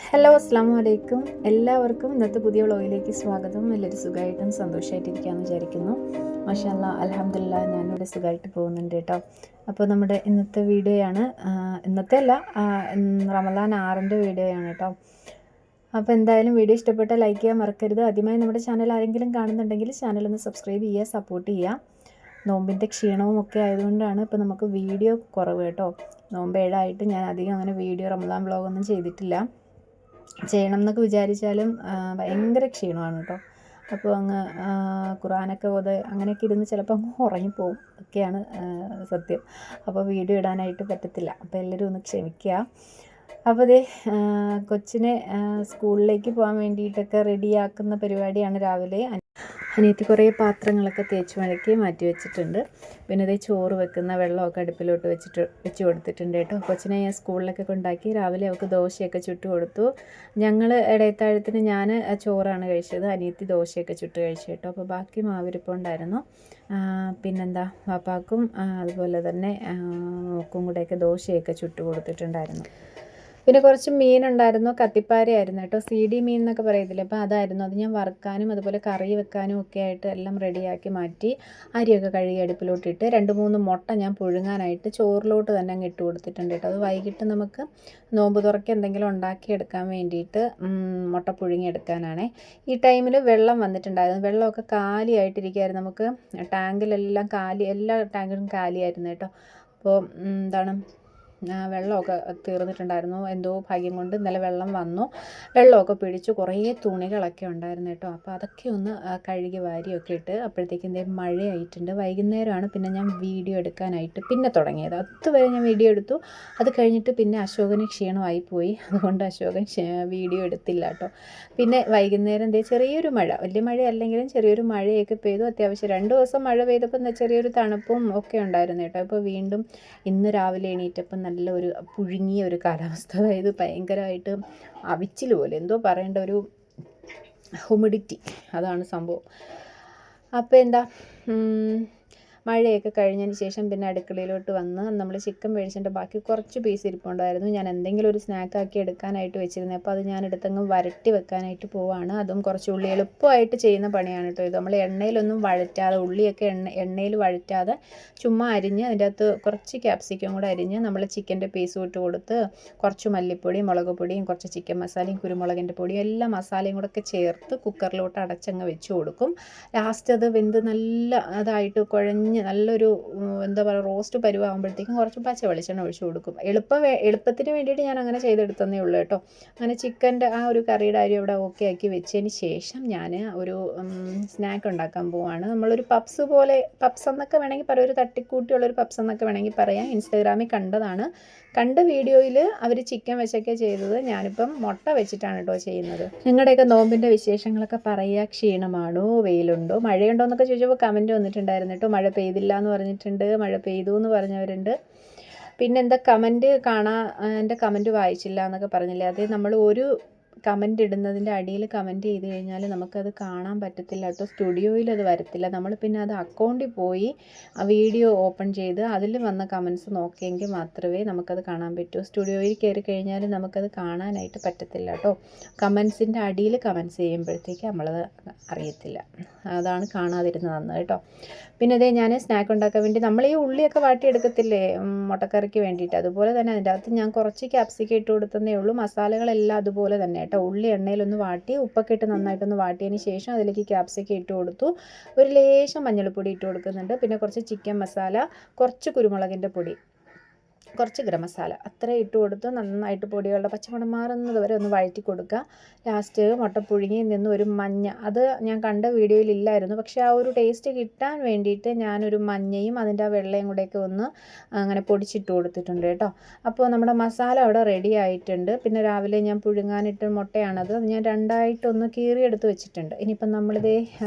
Hello അസ്സാം വലൈക്കും. എല്ലാവർക്കും ഇന്നത്തെ പുതിയ വ്ളോഗിലേക്ക് സ്വാഗതം. എല്ലാവരും സുഖമായിട്ടും സന്തോഷമായിട്ടിരിക്കാമെന്ന് വിചാരിക്കുന്നു. മാഷാ അല്ലാ, അൽഹംദുലില്ലാ, ഞാനിവിടെ സുഖമായിട്ട് പോകുന്നുണ്ട് കേട്ടോ. അപ്പോൾ നമ്മുടെ ഇന്നത്തെ വീഡിയോയാണ്, ഇന്നത്തെ അല്ല, റമദാൻ 6-ൻ്റെ വീഡിയോയാണ് കേട്ടോ. അപ്പോൾ എന്തായാലും വീഡിയോ ഇഷ്ടപ്പെട്ടാൽ ലൈക്ക് ചെയ്യാൻ മറക്കരുത്. ആദ്യമായി നമ്മുടെ ചാനൽ ആരെങ്കിലും കാണുന്നുണ്ടെങ്കിൽ ചാനലൊന്ന് സബ്സ്ക്രൈബ് ചെയ്യുക, സപ്പോർട്ട് ചെയ്യുക. നോമ്പിൻ്റെ ക്ഷീണവും ഒക്കെ ആയതുകൊണ്ടാണ് ഇപ്പോൾ നമുക്ക് വീഡിയോ കുറവ് കേട്ടോ. നോമ്പ് 7 ഞാൻ അധികം അങ്ങനെ വീഡിയോ റമദാൻ വ്ളോഗൊന്നും ചെയ്തിട്ടില്ല. ചെയ്യണം എന്നൊക്കെ വിചാരിച്ചാലും ഭയങ്കര ക്ഷീണമാണ് കേട്ടോ. അപ്പോൾ അങ്ങ് ഖുർആനൊക്കെ അങ്ങനെയൊക്കെ ഇരുന്ന് ചിലപ്പോൾ അങ്ങ് ഉറങ്ങിപ്പോവും, ഒക്കെയാണ് സത്യം. അപ്പോൾ വീഡിയോ ഇടാനായിട്ട് പറ്റത്തില്ല. അപ്പോൾ എല്ലാവരും ഒന്ന് ക്ഷമിക്കുക. അപ്പോൾ ദേ കൊച്ചിനെ സ്കൂളിലേക്ക് പോകാൻ വേണ്ടിയിട്ടൊക്കെ റെഡിയാക്കുന്ന പരിപാടിയാണ് രാവിലെ. അനിയത്തി കുറേ പാത്രങ്ങളൊക്കെ തേച്ച് മഴക്കി മാറ്റി വെച്ചിട്ടുണ്ട്. പിന്നെ ഇതേ ചോറ് വെക്കുന്ന വെള്ളമൊക്കെ അടുപ്പിലോട്ട് വെച്ച് കൊടുത്തിട്ടുണ്ട് കേട്ടോ. കൊച്ചിനെ ഞാൻ സ്കൂളിലൊക്കെ കൊണ്ടാക്കി രാവിലെ അവൾക്ക് ദോശയൊക്കെ ചുട്ട് കൊടുത്തു. ഞങ്ങൾ ഇടയത്താഴത്തിന് ഞാൻ ചോറാണ് കഴിച്ചത്, അനിയത്തി ദോശയൊക്കെ ചുട്ട് കഴിച്ചു കേട്ടോ. അപ്പോൾ ബാക്കി മാവിരിപ്പുണ്ടായിരുന്നു. പിന്നെന്താ, പാപ്പാക്കും അതുപോലെ തന്നെ മോക്കും കൂടെയൊക്കെ ദോശയൊക്കെ ചുട്ട് കൊടുത്തിട്ടുണ്ടായിരുന്നു. പിന്നെ കുറച്ച് മീനുണ്ടായിരുന്നു, കത്തിപ്പാരയായിരുന്നു കേട്ടോ. CD മീൻ എന്നൊക്കെ പറയത്തില്ലേ, അപ്പോൾ അതായിരുന്നു. അത് ഞാൻ വറുക്കാനും അതുപോലെ കറി വെക്കാനും ഒക്കെ ആയിട്ട് എല്ലാം റെഡിയാക്കി മാറ്റി. അരിയൊക്കെ കഴുകി അടുപ്പിലോട്ടിട്ട് 2-3 മുട്ട ഞാൻ പുഴുങ്ങാനായിട്ട് ചോറിലോട്ട് തന്നെ അങ്ങ് ഇട്ട് കൊടുത്തിട്ടുണ്ട് കേട്ടോ. അത് വൈകിട്ട് നമുക്ക് നോമ്പ് തുറക്ക് എന്തെങ്കിലും ഉണ്ടാക്കിയെടുക്കാൻ വേണ്ടിയിട്ട് മുട്ട പുഴുങ്ങിയെടുക്കാനാണ്. ഈ ടൈമിൽ വെള്ളം വന്നിട്ടുണ്ടായിരുന്നു. വെള്ളമൊക്കെ കാലിയായിട്ടിരിക്കുകയായിരുന്നു. നമുക്ക് ടാങ്കിലെല്ലാം എല്ലാ ടാങ്കിലും കാലിയായിരുന്നു കേട്ടോ. അപ്പോൾ എന്താണ്, വെള്ളമൊക്കെ തീർന്നിട്ടുണ്ടായിരുന്നു. എന്തോ ഭാഗ്യം കൊണ്ട് ഇന്നലെ വെള്ളം വന്നു, വെള്ളമൊക്കെ പിടിച്ചു. കുറേ തുണികളൊക്കെ ഉണ്ടായിരുന്നു കേട്ടോ. അപ്പോൾ അതൊക്കെ ഒന്ന് കഴുകി വാരിയൊക്കെ ഇട്ട് അപ്പോഴത്തേക്കും എന്തേ മഴയായിട്ടുണ്ട്. വൈകുന്നേരമാണ് പിന്നെ ഞാൻ വീഡിയോ എടുക്കാനായിട്ട് പിന്നെ തുടങ്ങിയത്. അതുവരെ ഞാൻ വീഡിയോ എടുത്തു. അത് കഴിഞ്ഞിട്ട് പിന്നെ അശോകന് ക്ഷീണമായി പോയി, അതുകൊണ്ട് അശോകൻ വീഡിയോ എടുത്തില്ല കേട്ടോ. പിന്നെ വൈകുന്നേരം എന്തേ ചെറിയൊരു മഴ, വലിയ മഴ അല്ലെങ്കിലും ചെറിയൊരു മഴയൊക്കെ പെയ്തു. അത്യാവശ്യം 2 ദിവസം മഴ പെയ്തപ്പോൾ ചെറിയൊരു തണുപ്പും ഒക്കെ ഉണ്ടായിരുന്നു കേട്ടോ. ഇപ്പോൾ വീണ്ടും ഇന്ന് രാവിലെ എണീറ്റപ്പം നല്ല ഒരു പുഴുങ്ങിയ ഒരു കാലാവസ്ഥ. അതായത് ഭയങ്കരമായിട്ട് അവിച്ചിൽ പോലെ, എന്തോ പറയേണ്ട, ഒരു ഹ്യൂമിഡിറ്റി, അതാണ് സംഭവം. അപ്പോൾ എന്താ, മഴയൊക്കെ കഴിഞ്ഞതിന് ശേഷം പിന്നെ അടുക്കളയിലോട്ട് വന്ന് നമ്മൾ ചിക്കൻ മേടിച്ചതിൻ്റെ ബാക്കി കുറച്ച് പീസ് ഇരിപ്പുണ്ടായിരുന്നു. ഞാൻ എന്തെങ്കിലും ഒരു സ്നാക്കാക്കി എടുക്കാനായിട്ട് വെച്ചിരുന്നത്. അപ്പോൾ അത് ഞാൻ എടുത്തങ്ങ് വരട്ടി വെക്കാനായിട്ട് പോവാണ്. അതും കുറച്ച് ഉള്ളി, എളുപ്പമായിട്ട് ചെയ്യുന്ന പണിയാണ് കേട്ടോ ഇത്. നമ്മൾ എണ്ണയിലൊന്നും വഴറ്റാതെ, ഉള്ളിയൊക്കെ എണ്ണയിൽ വഴറ്റാതെ ചുമ്മാ അരിഞ്ഞ് അതിൻ്റെ അകത്ത് കുറച്ച് ക്യാപ്സിക്കം കൂടെ അരിഞ്ഞ് നമ്മൾ ചിക്കൻ്റെ പീസ് ഇട്ട് കൊടുത്ത് കുറച്ച് മല്ലിപ്പൊടിയും മുളക് പൊടിയും കുറച്ച് ചിക്കൻ മസാലയും കുരുമുളകിൻ്റെ പൊടിയും എല്ലാ മസാലയും കൂടെ ഒക്കെ ചേർത്ത് കുക്കറിലോട്ട് അടച്ചങ്ങ് വെച്ച് കൊടുക്കും. ലാസ്റ്റ് അത് വെന്ത് നല്ല അതായിട്ട് കുഴഞ്ഞ് നല്ലൊരു എന്താ പറയുക, റോസ്റ്റ് പരുവാകുമ്പോഴത്തേക്കും കുറച്ച് പച്ച വെളിച്ചെണ്ണ ഒഴിച്ച് കൊടുക്കും. എളുപ്പത്തിന് വേണ്ടിയിട്ട് ഞാൻ അങ്ങനെ ചെയ്തെടുത്തതേ ഉള്ളൂ കേട്ടോ. അങ്ങനെ ചിക്കൻ്റെ ആ ഒരു കറിയുടെ അരി അവിടെ ഓക്കെ ആക്കി വെച്ചതിന് ശേഷം ഞാൻ ഒരു സ്നാക്ക് ഉണ്ടാക്കാൻ പോവാണ്. നമ്മളൊരു പപ്സ് പോലെ, പപ്സ് എന്നൊക്കെ വേണമെങ്കിൽ പറയാം, ഒരു തട്ടിക്കൂട്ടിയുള്ളൊരു പപ്സ് എന്നൊക്കെ വേണമെങ്കിൽ പറയാം. ഇൻസ്റ്റാഗ്രാമിൽ കണ്ടതാണ്. കണ്ട വീഡിയോയിൽ അവർ ചിക്കൻ വെച്ചൊക്കെ ചെയ്തത്. ഞാനിപ്പം മുട്ട വെച്ചിട്ടാണ് കേട്ടോ ചെയ്യുന്നത്. നിങ്ങളുടെയൊക്കെ നോമ്പിൻ്റെ വിശേഷങ്ങളൊക്കെ പറയുക. ക്ഷീണമാണോ, വെയിലുണ്ടോ, മഴയുണ്ടോ എന്നൊക്കെ ചോദിച്ചപ്പോൾ കമൻറ്റ് വന്നിട്ടുണ്ടായിരുന്നു കേട്ടോ. മഴ പെയ്തില്ല എന്ന് പറഞ്ഞിട്ടുണ്ട്, മഴ പെയ്തു എന്ന് പറഞ്ഞവരുണ്ട്. പിന്നെ എന്താ കമൻറ്റ് എൻ്റെ കമൻറ്റ് വായിച്ചില്ല എന്നൊക്കെ പറഞ്ഞില്ലേ, അത് നമ്മൾ ഒരു കമൻറ്റ് ഇടുന്നതിൻ്റെ അടിയിൽ കമൻറ്റ് ചെയ്ത് കഴിഞ്ഞാൽ നമുക്കത് കാണാൻ പറ്റത്തില്ല കേട്ടോ. സ്റ്റുഡിയോയിൽ അത് വരത്തില്ല. നമ്മൾ പിന്നെ അത് അക്കൗണ്ടിൽ പോയി ആ വീഡിയോ ഓപ്പൺ ചെയ്ത് അതിൽ വന്ന കമൻറ്റ്സ് നോക്കിയെങ്കിൽ മാത്രമേ നമുക്കത് കാണാൻ പറ്റൂ. സ്റ്റുഡിയോയിൽ കയറി കഴിഞ്ഞാൽ നമുക്കത് കാണാനായിട്ട് പറ്റത്തില്ല കേട്ടോ. കമൻസിൻ്റെ അടിയിൽ കമൻറ്റ്സ് ചെയ്യുമ്പോഴത്തേക്ക് നമ്മളത് അറിയത്തില്ല. അതാണ് കാണാതിരുന്നത് നന്ന് കേട്ടോ. പിന്നെ അതേ ഞാൻ സ്നാക്ക് ഉണ്ടാക്കാൻ വേണ്ടി നമ്മൾ ഈ ഉള്ളിയൊക്കെ വാട്ടിയെടുക്കത്തില്ലേ മുട്ടക്കറിക്ക് വേണ്ടിയിട്ട്, അതുപോലെ തന്നെ അതിൻ്റെ അകത്ത് ഞാൻ കുറച്ച് ക്യാപ്സിക്കം ഇട്ട് കൊടുത്തതേ ഉള്ളൂ. മസാലകളെല്ലാം അതുപോലെ തന്നെ കേട്ടോ. ഉള്ളി എണ്ണയിലൊന്ന് വാട്ടി ഉപ്പൊക്കെ ഇട്ട് നന്നായിട്ടൊന്ന് വാട്ടിയതിന് ശേഷം അതിലേക്ക് ക്യാപ്സിക്കം ഇട്ട് കൊടുത്തു. ഒരു ലേശം മഞ്ഞൾപ്പൊടി ഇട്ട് കൊടുക്കുന്നുണ്ട്. പിന്നെ കുറച്ച് ചിക്കൻ മസാല, കുറച്ച് കുരുമുളകിൻ്റെ പൊടി, കുറച്ച് ഗരം മസാല, അത്ര ഇട്ട് കൊടുത്ത് നന്നായിട്ട് പൊടികളുടെ പച്ചമണം മാറുന്നത് വരെ ഒന്ന് വഴറ്റി കൊടുക്കുക. ലാസ്റ്റ് മുട്ട പുഴുങ്ങി നിന്ന് ഒരു മഞ്ഞ, അത് ഞാൻ കണ്ട വീഡിയോയിൽ ഇല്ലായിരുന്നു, പക്ഷേ ആ ഒരു ടേസ്റ്റ് കിട്ടാൻ വേണ്ടിയിട്ട് ഞാനൊരു മഞ്ഞയും അതിൻ്റെ ആ വെള്ളയും കൂടെയൊക്കെ ഒന്ന് അങ്ങനെ പൊടിച്ചിട്ട് കൊടുത്തിട്ടുണ്ട് കേട്ടോ. അപ്പോൾ നമ്മുടെ മസാല അവിടെ റെഡി ആയിട്ടുണ്ട്. പിന്നെ രാവിലെ ഞാൻ പുഴുങ്ങാനിട്ട് മുട്ടയാണത്, അത് ഞാൻ രണ്ടായിട്ടൊന്ന് കീറിയെടുത്ത് വെച്ചിട്ടുണ്ട്. ഇനിയിപ്പം നമ്മളിതേ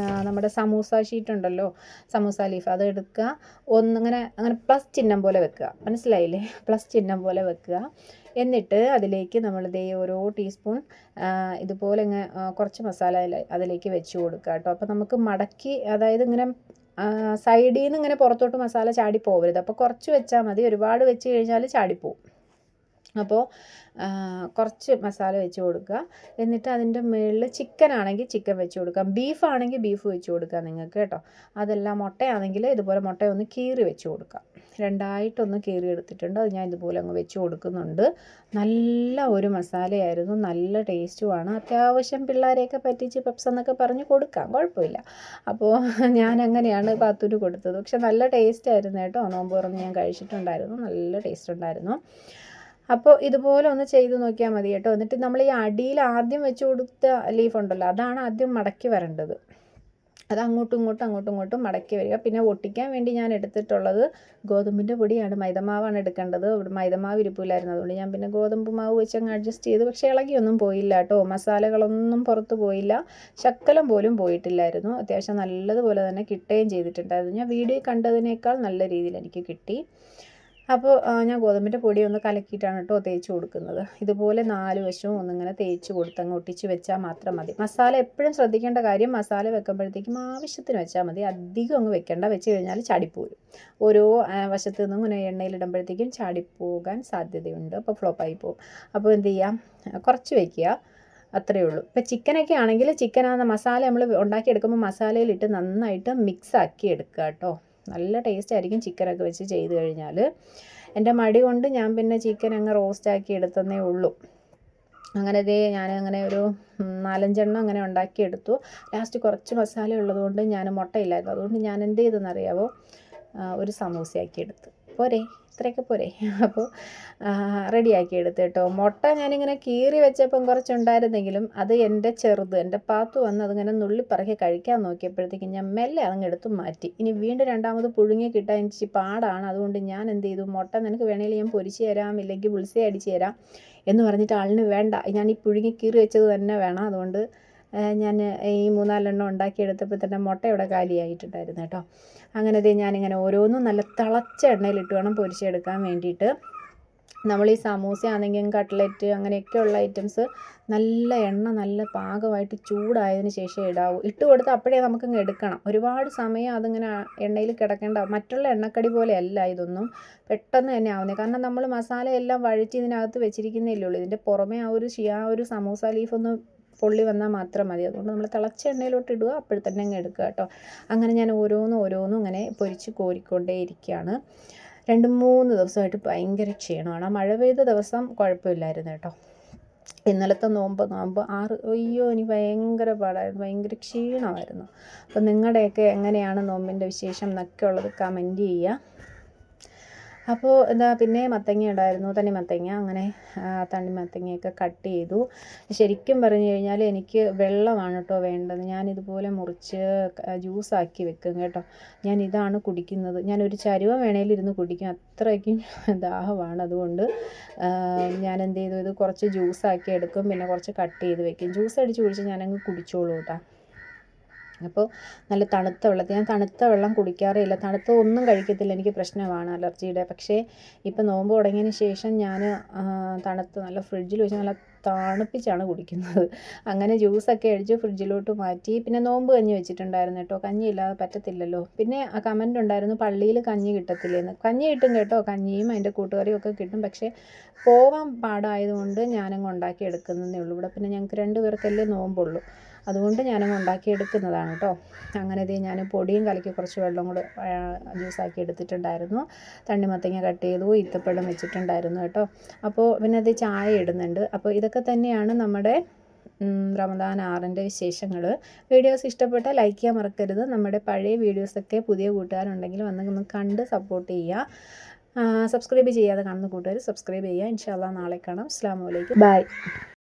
നമ്മുടെ സമൂസ ഷീറ്റ് ഉണ്ടല്ലോ, സമൂസ ലീഫ്, അത് എടുക്കുക, ഒന്നിങ്ങനെ അങ്ങനെ പ്ലസ് ചിഹ്നം പോലെ വെക്കുക, മനസ്സിലായില്ലേ, പ്ലസ് ചിഹ്നം പോലെ വെക്കുക. എന്നിട്ട് അതിലേക്ക് നമ്മളിതേ ഓരോ ടീസ്പൂൺ ഇതുപോലെ ഇങ്ങനെ കുറച്ച് മസാല അതിലേക്ക് വെച്ച് കൊടുക്കുക കേട്ടോ. അപ്പോൾ നമുക്ക് മടക്കി, അതായത് ഇങ്ങനെ സൈഡിൽ നിന്ന് ഇങ്ങനെ പുറത്തോട്ട് മസാല ചാടി പോകരുത്. അപ്പോൾ കുറച്ച് വെച്ചാൽ മതി, ഒരുപാട് വെച്ച് കഴിഞ്ഞാൽ ചാടിപ്പോവും. അപ്പോൾ കുറച്ച് മസാല വെച്ച് കൊടുക്കുക. എന്നിട്ട് അതിൻ്റെ മുകളിൽ ചിക്കൻ ആണെങ്കിൽ ചിക്കൻ വെച്ച് കൊടുക്കാം, ബീഫ് ആണെങ്കിൽ ബീഫ് വെച്ച് കൊടുക്കാം നിങ്ങൾക്ക് കേട്ടോ. അതെല്ലാം മുട്ടയാണെങ്കിൽ ഇതുപോലെ മുട്ട ഒന്ന് കീറി വെച്ച് കൊടുക്കാം. രണ്ടായിട്ടൊന്ന് കീറി എടുത്തിട്ടുണ്ട്, അത് ഞാൻ ഇതുപോലെ അങ്ങ് വെച്ച് കൊടുക്കുന്നുണ്ട്. നല്ല ഒരു മസാലയായിരുന്നു, നല്ല ടേസ്റ്റുമാണ്. അത്യാവശ്യം പിള്ളേരെയൊക്കെ പറ്റിച്ച് പപ്സ് എന്നൊക്കെ പറഞ്ഞ് കൊടുക്കാം, കുഴപ്പമില്ല. അപ്പോൾ ഞാൻ അങ്ങനെയാണ് പാത്തുന് കൊടുത്തത്. പക്ഷെ നല്ല ടേസ്റ്റ് ആയിരുന്നു കേട്ടോ. നോമ്പ് തുറന്ന് ഞാൻ കഴിച്ചിട്ടുണ്ടായിരുന്നു, നല്ല ടേസ്റ്റ് ഉണ്ടായിരുന്നു. അപ്പോൾ ഇതുപോലെ ഒന്ന് ചെയ്ത് നോക്കിയാൽ മതി കേട്ടോ. എന്നിട്ട് നമ്മൾ ഈ അടിയിൽ ആദ്യം വെച്ച് കൊടുത്ത ലീഫ് ഉണ്ടല്ലോ, അതാണ് ആദ്യം മടക്കി വരേണ്ടത്. അത് അങ്ങോട്ടും ഇങ്ങോട്ടും മടക്കി വരിക. പിന്നെ ഒട്ടിക്കാൻ വേണ്ടി ഞാൻ എടുത്തിട്ടുള്ളത് ഗോതമ്പിൻ്റെ പൊടിയാണ്, മൈദമാവാണ് എടുക്കേണ്ടത്. മൈദമാവ് ഇരിപ്പില്ലായിരുന്നു, അതുകൊണ്ട് ഞാൻ പിന്നെ ഗോതമ്പ് മാവ് വെച്ച് അങ്ങ് അഡ്ജസ്റ്റ് ചെയ്തു. പക്ഷേ ഇളകിയൊന്നും പോയില്ല കേട്ടോ, മസാലകളൊന്നും പുറത്ത് പോയില്ല, ശക്കലം പോലും പോയിട്ടില്ലായിരുന്നു. അത്യാവശ്യം നല്ലതുപോലെ തന്നെ കിട്ടുകയും ചെയ്തിട്ടുണ്ടായിരുന്നു. ഞാൻ വീഡിയോ കണ്ടതിനേക്കാൾ നല്ല രീതിയിൽ എനിക്ക് കിട്ടി. അപ്പോൾ ഞാൻ ഗോതമ്പിൻ്റെ പൊടി ഒന്ന് കലക്കിയിട്ടാണ് കേട്ടോ തേച്ച് കൊടുക്കുന്നത്. ഇതുപോലെ 4 വശവും ഒന്നിങ്ങനെ തേച്ച് കൊടുത്തങ്ങ് ഒട്ടിച്ച് വെച്ചാൽ മാത്രം മതി. മസാല എപ്പോഴും ശ്രദ്ധിക്കേണ്ട കാര്യം, മസാല വെക്കുമ്പോഴത്തേക്കും ആവശ്യത്തിന് വെച്ചാൽ മതി, അധികം അങ്ങ് വെക്കേണ്ട. വെച്ച് കഴിഞ്ഞാൽ ചാടിപ്പോരും. ഓരോ വശത്ത് നിന്നും ഇങ്ങനെ എണ്ണയിലിടുമ്പോഴത്തേക്കും ചാടിപ്പോകാൻ സാധ്യതയുണ്ട്, അപ്പോൾ ഫ്ലോപ്പായി പോകും. അപ്പോൾ എന്ത് ചെയ്യാം, കുറച്ച് വയ്ക്കുക, അത്രയേ ഉള്ളൂ. ഇപ്പോൾ ചിക്കനൊക്കെ ആണെങ്കിൽ ചിക്കനാകുന്ന മസാല നമ്മൾ ഉണ്ടാക്കിയെടുക്കുമ്പോൾ മസാലയിലിട്ട് നന്നായിട്ട് മിക്സ് ആക്കി എടുക്കുക കേട്ടോ. നല്ല ടേസ്റ്റ് ആയിരിക്കും ചിക്കനൊക്കെ വെച്ച് ചെയ്ത് കഴിഞ്ഞാൽ. എൻ്റെ മടി കൊണ്ട് ഞാൻ പിന്നെ ചിക്കൻ അങ്ങ് റോസ്റ്റാക്കി എടുത്തതേ ഉള്ളൂ. അങ്ങനെ ഞാൻ അങ്ങനെ ഒരു 4-5 എണ്ണം അങ്ങനെ ഉണ്ടാക്കിയെടുത്തു. ലാസ്റ്റ് കുറച്ച് മസാല ഉള്ളതുകൊണ്ട് ഞാൻ മുട്ടയില്ലായിരുന്നു, അതുകൊണ്ട് ഞാൻ എന്ത് ചെയ്തെന്നറിയാമോ, ഒരു സമൂസയാക്കി എടുത്ത്. പോരെ, ഇത്രയൊക്കെ പോരെ. അപ്പോൾ റെഡിയാക്കി എടുത്ത് കേട്ടോ. മുട്ട ഞാനിങ്ങനെ കീറി വെച്ചപ്പം കുറച്ചുണ്ടായിരുന്നെങ്കിലും അത് എൻ്റെ പാത്തു വന്ന് അതിങ്ങനെ നുള്ളിപ്പറക്കി കഴിക്കാൻ നോക്കിയപ്പോഴത്തേക്കും ഞാൻ മെല്ലെ അതങ്ങ് എടുത്ത് മാറ്റി. ഇനി വീണ്ടും രണ്ടാമത് പുഴുങ്ങി കിട്ടാൻ എനിക്ക് പാടാണ്, അതുകൊണ്ട് ഞാൻ എന്ത് ചെയ്തു, മുട്ട നിനക്ക് വേണമെങ്കിൽ ഞാൻ പൊരിച്ച് തരാം, ഇല്ലെങ്കിൽ ബുൾസൈ അടിച്ച് തരാം എന്ന് പറഞ്ഞിട്ട് ആളിന് വേണ്ട, ഞാൻ ഈ പുഴുങ്ങി കീറി വെച്ചത് തന്നെ വേണം. അതുകൊണ്ട് ഞാൻ ഈ 3-4 എണ്ണം ഉണ്ടാക്കിയെടുത്തപ്പോൾ തന്നെ മുട്ട ഇവിടെ കാലിയായിട്ടുണ്ടായിരുന്നു കേട്ടോ. അങ്ങനെ ഞാനിങ്ങനെ ഓരോന്നും നല്ല തിളച്ച എണ്ണയിലിട്ട് വേണം പൊരിച്ചെടുക്കാൻ വേണ്ടിയിട്ട്. നമ്മൾ ഈ സമൂസ ആണെങ്കിലും കട്ട്ലറ്റ് അങ്ങനെയൊക്കെയുള്ള ഐറ്റംസ് നല്ല എണ്ണ നല്ല പാകമായിട്ട് ചൂടായതിന് ശേഷം ഇടാവൂ. ഇട്ട് കൊടുത്ത് അപ്പോഴേ നമുക്കങ്ങ് എടുക്കണം, ഒരുപാട് സമയം അതിങ്ങനെ എണ്ണയിൽ കിടക്കേണ്ട. മറ്റുള്ള എണ്ണക്കടി പോലെയല്ല ഇതൊന്നും, പെട്ടെന്ന് തന്നെ ആവുന്നത്. കാരണം നമ്മൾ മസാല എല്ലാം വഴറ്റി ഇതിനകത്ത് വെച്ചിരിക്കുന്നതല്ലേ ഉള്ളൂ. ഇതിൻ്റെ പുറമേ ആ ഒരു സമൂസ ലീഫൊന്ന് പൊള്ളി വന്നാൽ മാത്രം മതി. അതുകൊണ്ട് നമ്മൾ തിളച്ച എണ്ണയിലോട്ട് ഇടുക, അപ്പോഴത്തന്നെ അങ്ങ് എടുക്കുക കേട്ടോ. അങ്ങനെ ഞാൻ ഓരോന്നും ഇങ്ങനെ പൊരിച്ച് കോരിക്കൊണ്ടേ ഇരിക്കുകയാണ്. 2-3 ദിവസമായിട്ട് ഭയങ്കര ക്ഷീണമാണ്. മഴ പെയ്ത ദിവസം കുഴപ്പമില്ലായിരുന്നു കേട്ടോ. ഇന്നലത്തെ നോമ്പ് 6 അയ്യോ എനിക്ക് ഭയങ്കര പാടായിരുന്നു, ഭയങ്കര ക്ഷീണമായിരുന്നു. അപ്പോൾ നിങ്ങളുടെയൊക്കെ എങ്ങനെയാണ് നോമ്പിൻ്റെ വിശേഷം എന്നൊക്കെ ഉള്ളത് കമൻറ്റ് ചെയ്യുക. അപ്പോൾ പിന്നെ മത്തങ്ങ ഉണ്ടായിരുന്നു, തണ്ണിമത്തങ്ങ. അങ്ങനെ തണ്ണിമത്തങ്ങയൊക്കെ കട്ട് ചെയ്തു. ശരിക്കും പറഞ്ഞു കഴിഞ്ഞാൽ എനിക്ക് വെള്ളമാണ് കേട്ടോ വേണ്ടത്. ഞാനിതുപോലെ മുറിച്ച് ജ്യൂസാക്കി വെക്കും കേട്ടോ. ഞാൻ ഇതാണ് കുടിക്കുന്നത്. ഞാനൊരു ചരുവം വേണേലും ഇരുന്ന് കുടിക്കും, അത്രയ്ക്കും ദാഹമാണ്. അതുകൊണ്ട് ഞാൻ എന്ത് ചെയ്തു, ഇത് കുറച്ച് ജ്യൂസാക്കി എടുക്കും, പിന്നെ കുറച്ച് കട്ട് ചെയ്ത് വെക്കും. ജ്യൂസ് അടിച്ച് കുടിച്ച് ഞാനങ്ങ് കുടിച്ചോളൂ കേട്ടോ. അപ്പോൾ നല്ല തണുത്ത വെള്ളത്തിൽ, ഞാൻ തണുത്ത വെള്ളം കുടിക്കാറില്ല, തണുത്ത ഒന്നും കഴിക്കത്തില്ല, എനിക്ക് പ്രശ്നമാണ് അലർജിയുടെ. പക്ഷേ ഇപ്പോൾ നോമ്പ് തുടങ്ങിയതിന് ശേഷം ഞാൻ തണുത്ത് നല്ല ഫ്രിഡ്ജിൽ വെച്ച് നല്ല തണുപ്പിച്ചാണ് കുടിക്കുന്നത്. അങ്ങനെ ജ്യൂസൊക്കെ അടിച്ച് ഫ്രിഡ്ജിലോട്ട് മാറ്റി. പിന്നെ നോമ്പ് കഞ്ഞി വെച്ചിട്ടുണ്ടായിരുന്നു കേട്ടോ, കഞ്ഞി ഇല്ലാതെ പറ്റത്തില്ലല്ലോ. പിന്നെ കമൻ്റ് ഉണ്ടായിരുന്നു പള്ളിയിൽ കഞ്ഞി കിട്ടത്തില്ലെന്ന്. കഞ്ഞി കിട്ടും കേട്ടോ, കഞ്ഞിയും അതിൻ്റെ കൂട്ടുകറിയും ഒക്കെ കിട്ടും. പക്ഷേ പോവാൻ പാടായതുകൊണ്ട് ഞാനങ്ങ് ഉണ്ടാക്കി എടുക്കുന്നതേ ഉള്ളൂ. ഇവിടെ പിന്നെ ഞങ്ങൾക്ക് 2 പേർക്കല്ലേ നോമ്പുള്ളൂ, അതുകൊണ്ട് ഞാനങ്ങ് ഉണ്ടാക്കിയെടുക്കുന്നതാണ് കേട്ടോ. അങ്ങനെ ഞാൻ പൊടിയും കലക്കി കുറച്ച് വെള്ളം കൂടെ ജ്യൂസാക്കി എടുത്തിട്ടുണ്ടായിരുന്നു. തണ്ണിമത്തങ്ങ കട്ട് ചെയ്തു, ഈത്തപ്പഴം വെച്ചിട്ടുണ്ടായിരുന്നു കേട്ടോ. അപ്പോൾ പിന്നെ ചായ ഇടുന്നുണ്ട്. അപ്പോൾ ഇതൊക്കെ തന്നെയാണ് നമ്മുടെ റമദാൻ 6ൻ്റെ വിശേഷങ്ങൾ. വീഡിയോസ് ഇഷ്ടപ്പെട്ടാൽ ലൈക്ക് ചെയ്യാൻ മറക്കരുത്. നമ്മുടെ പഴയ വീഡിയോസൊക്കെ പുതിയ കൂട്ടുകാരുണ്ടെങ്കിൽ ഒന്ന് കണ്ട് സപ്പോർട്ട് ചെയ്യുക. സബ്സ്ക്രൈബ് ചെയ്യാതെ കാണുന്ന കൂട്ടുകാർ സബ്സ്ക്രൈബ് ചെയ്യുക. ഇൻഷാ അല്ലാഹ് നാളെ കാണാം. അസ്സലാമു അലൈക്കും, ബൈ.